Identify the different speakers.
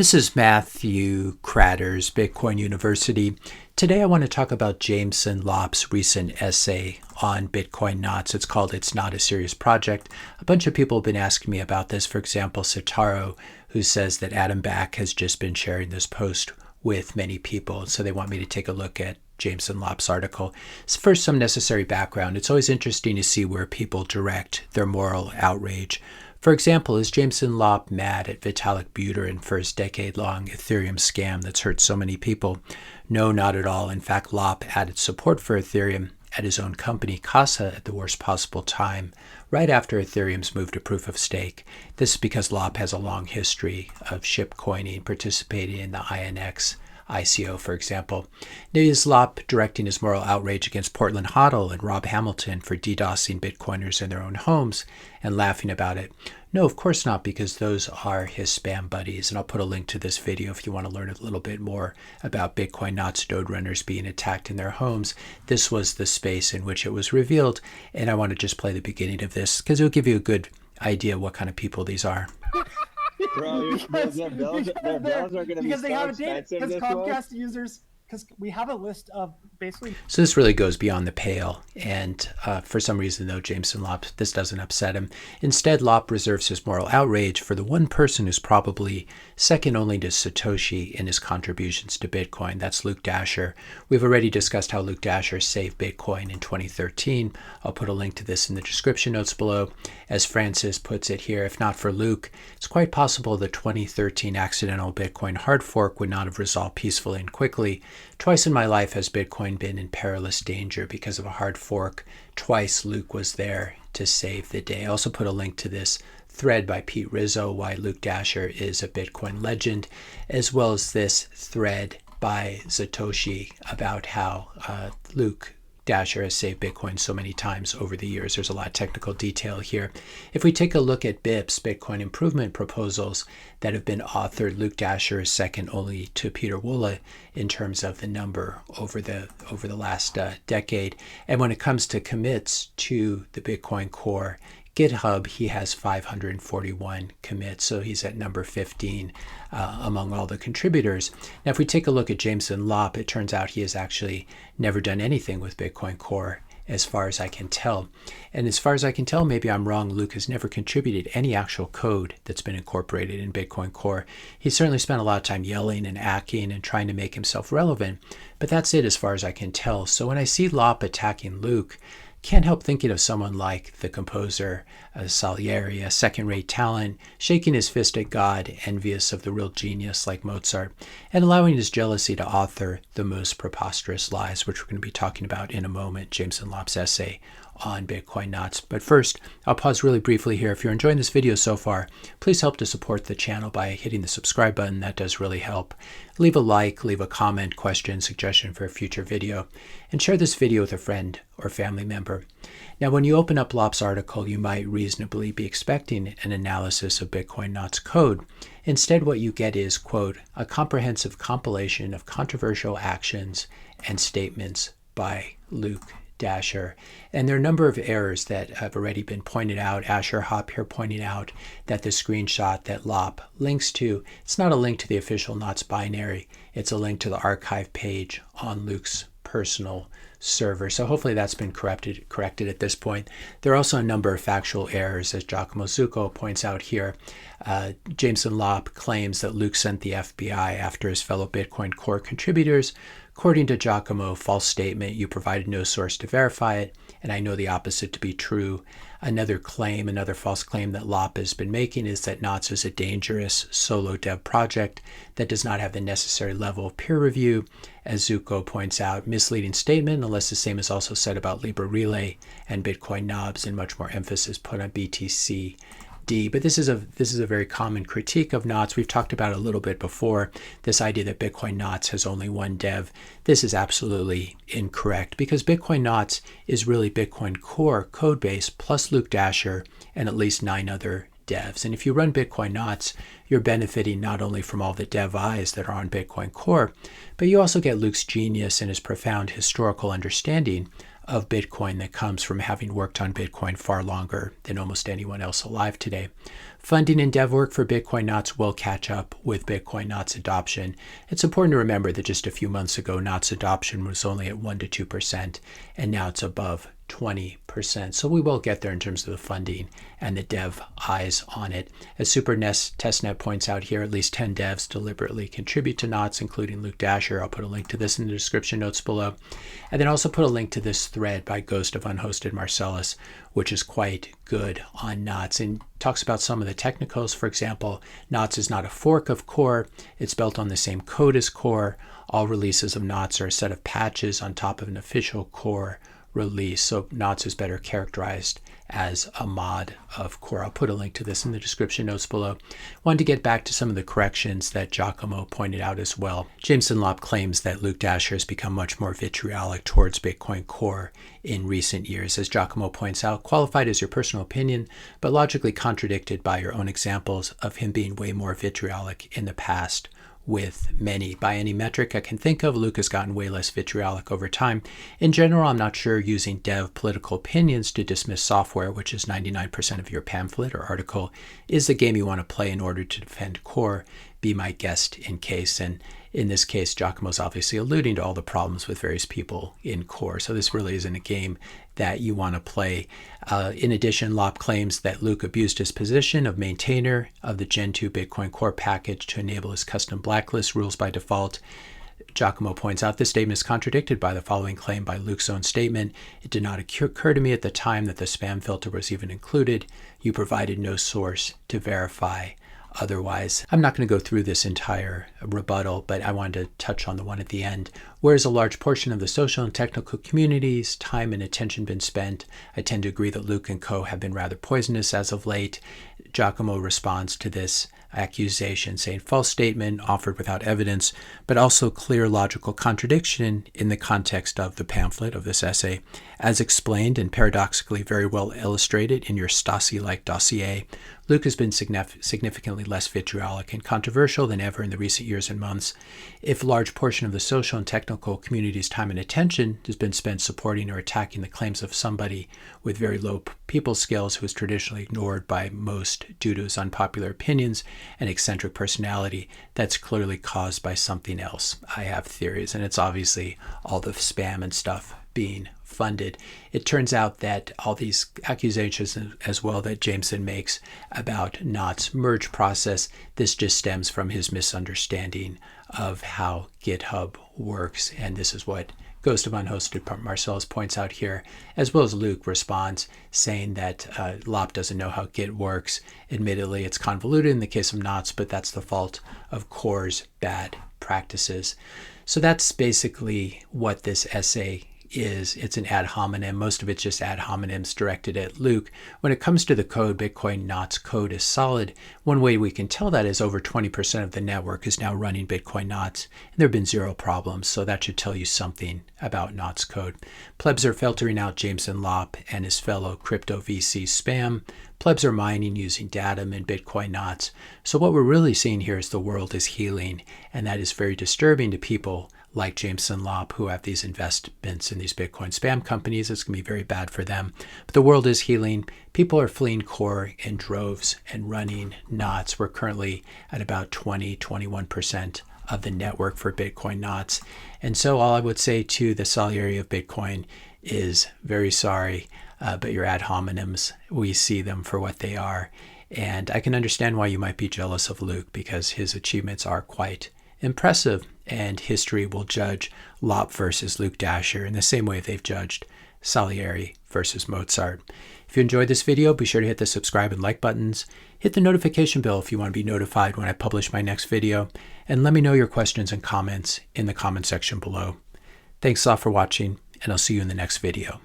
Speaker 1: This is Matthew Kratter's Bitcoin University. Today I want to talk about Jameson Lopp's recent essay on Bitcoin knots. It's called It's Not a Serious Project. A bunch of people have been asking me about this. For example, Sataro, who says that Adam Back has just been sharing this post with many people. So they want me to take a look at Jameson Lopp's article. So first, some necessary background. It's always interesting to see where people direct their moral outrage. For example, is Jameson Lopp mad at Vitalik Buterin for his decade-long Ethereum scam that's hurt so many people? No, not at all. In fact, Lopp added support for Ethereum at his own company, Casa, at the worst possible time, right after Ethereum's move to proof of stake. This is because Lopp has a long history of shipcoining, participating in the INX ICO, for example. Now, is Lopp directing his moral outrage against Portland Hodl and Rob Hamilton for DDoSing Bitcoiners in their own homes and laughing about it? No, of course not, because those are his spam buddies. And I'll put a link to this video if you want to learn a little bit more about Bitcoin knots node runners being attacked in their homes. This was the space in which it was revealed. And I want to just play the beginning of this because it'll give you a good idea what kind of people these are.
Speaker 2: Bro, their bills are going to be so expensive.
Speaker 3: Because Comcast users, because we have a list of basically.
Speaker 1: So this really goes beyond the pale. And for some reason, though, Jameson Lopp, this doesn't upset him. Instead, Lopp reserves his moral outrage for the one person who's probably second only to Satoshi in his contributions to Bitcoin. That's Luke Dashjr. We've already discussed how Luke Dashjr saved Bitcoin in 2013. I'll put a link to this in the description notes below. As Francis puts it here, if not for Luke, it's quite possible the 2013 accidental Bitcoin hard fork would not have resolved peacefully and quickly. Twice in my life has Bitcoin been in perilous danger because of a hard fork. Twice Luke was there to save the day. I also put a link to this thread by Pete Rizzo, why Luke Dashjr is a Bitcoin legend, as well as this thread by Satoshi about how Luke Dashjr has saved Bitcoin so many times over the years. There's a lot of technical detail here. If we take a look at BIP's Bitcoin improvement proposals that have been authored, Luke Dashjr is second only to Peter Wolle in terms of the number over the last decade. And when it comes to commits to the Bitcoin core, GitHub, he has 541 commits, so he's at number 15 among all the contributors. Now, if we take a look at Jameson Lopp, it turns out he has actually never done anything with Bitcoin Core, as far as I can tell. And as far as I can tell, maybe I'm wrong, Luke has never contributed any actual code that's been incorporated in Bitcoin Core. He certainly spent a lot of time yelling and acting and trying to make himself relevant, but that's it as far as I can tell. So when I see Lopp attacking Luke, can't help thinking of someone like the composer Salieri, a second-rate talent, shaking his fist at God, envious of the real genius like Mozart, and allowing his jealousy to author the most preposterous lies, which we're going to be talking about in a moment, Jameson Lopp's essay on Bitcoin knots. But first, I'll pause really briefly here. If you're enjoying this video so far, please help to support the channel by hitting the subscribe button. That does really help. Leave a like, leave a comment, question, suggestion for a future video, and share this video with a friend or family member. Now, when you open up Lopp's article, you might reasonably be expecting an analysis of Bitcoin knots code. Instead, what you get is, quote, a comprehensive compilation of controversial actions and statements by Luke Dashjr. And there are a number of errors that have already been pointed out. Asher Hop here pointing out that the screenshot that Lopp links to, it's not a link to the official knots binary. It's a link to the archive page on Luke's personal server. So hopefully that's been corrected at this point. There are also a number of factual errors, as Giacomo Zucco points out here. Jameson Lopp claims that Luke sent the FBI after his fellow Bitcoin Core contributors. According to Giacomo, false statement, you provided no source to verify it, and I know the opposite to be true. Another false claim that Lopp has been making is that Knots is a dangerous solo dev project that does not have the necessary level of peer review. As Zucco points out, misleading statement, unless the same is also said about Libra Relay and Bitcoin knobs, and much more emphasis put on BTC. But this is a very common critique of knots. We've talked about it a little bit before, this idea that Bitcoin knots has only one dev. This is absolutely incorrect because Bitcoin knots is really Bitcoin Core code base plus Luke Dashjr and at least 9 other devs. And if you run Bitcoin knots, you're benefiting not only from all the dev eyes that are on Bitcoin Core, but you also get Luke's genius and his profound historical understanding of Bitcoin that comes from having worked on Bitcoin far longer than almost anyone else alive today. Funding and dev work for Bitcoin knots will catch up with Bitcoin knots adoption. It's important to remember that just a few months ago, knots adoption was only at 1 to 2%, and now it's above 20%. So we will get there in terms of the funding and the dev eyes on it. As SuperNest Testnet points out here, at least 10 devs deliberately contribute to knots, including Luke Dashjr. I'll put a link to this in the description notes below. And then also put a link to this thread by Ghost of Unhosted Marcellus, which is quite good on knots and talks about some of the technicals. For example, knots is not a fork of core. It's built on the same code as core. All releases of knots are a set of patches on top of an official core release. So knots is better characterized as a mod of core. I'll put a link to this in the description notes below. Wanted to get back to some of the corrections that Giacomo pointed out as well. Jameson Lopp claims that Luke Dashjr has become much more vitriolic towards Bitcoin Core in recent years. As Giacomo points out, qualified as your personal opinion, but logically contradicted by your own examples of him being way more vitriolic in the past with many. By any metric I can think of, Luke has gotten way less vitriolic over time. In general, I'm not sure using dev political opinions to dismiss software, which is 99% of your pamphlet or article, is the game you want to play in order to defend core. Be my guest in case. And in this case, Giacomo's obviously alluding to all the problems with various people in core. So this really isn't a game that you want to play. In addition, Lopp claims that Luke abused his position of maintainer of the Gen 2 Bitcoin Core package to enable his custom blacklist rules by default. Giacomo points out this statement is contradicted by the following claim by Luke's own statement. It did not occur to me at the time that the spam filter was even included. You provided no source to verify otherwise. I'm not going to go through this entire rebuttal, but I wanted to touch on the one at the end. Whereas a large portion of the social and technical communities, time and attention been spent, I tend to agree that Luke and co have been rather poisonous as of late. Giacomo responds to this accusation, saying false statement offered without evidence, but also clear logical contradiction in the context of the pamphlet of this essay, as explained and paradoxically very well illustrated in your Stasi-like dossier. Luke has been significantly less vitriolic and controversial than ever in the recent years and months. If a large portion of the social and technical community's time and attention has been spent supporting or attacking the claims of somebody with very low people skills who is traditionally ignored by most due to his unpopular opinions and eccentric personality, that's clearly caused by something else. I have theories, and it's obviously all the spam and stuff being funded. It turns out that all these accusations as well that Jameson makes about Knott's merge process, this just stems from his misunderstanding of how GitHub works. And this is what Ghost of Unhosted Marcellus points out here, as well as Luke responds saying that Lopp doesn't know how Git works. Admittedly, it's convoluted in the case of Knots, but that's the fault of Core's bad practices. So that's basically what this essay is. It's an ad hominem. Most of it's just ad hominems directed at Luke. When it comes to the code, Bitcoin Knots code is solid. One way we can tell that is over 20% of the network is now running Bitcoin Knots, and there have been zero problems, so that should tell you something about Knots code. Plebs are filtering out Jameson Lopp and his fellow crypto VC spam. Plebs are mining using Datum and Bitcoin Knots. So what we're really seeing here is the world is healing, and that is very disturbing to people like Jameson Lopp who have these investments in these Bitcoin spam companies. It's going to be very bad for them. But the world is healing. People are fleeing core in droves and running Knots. We're currently at about 21% of the network for Bitcoin Knots. And so all I would say to the Salieri of Bitcoin is very sorry, but your ad hominems, we see them for what they are. And I can understand why you might be jealous of Luke, because his achievements are quite impressive, and history will judge Lopp versus Luke Dashjr in the same way they've judged Salieri versus Mozart. If you enjoyed this video, be sure to hit the subscribe and like buttons. Hit the notification bell if you want to be notified when I publish my next video, and let me know your questions and comments in the comment section below. Thanks a lot for watching, and I'll see you in the next video.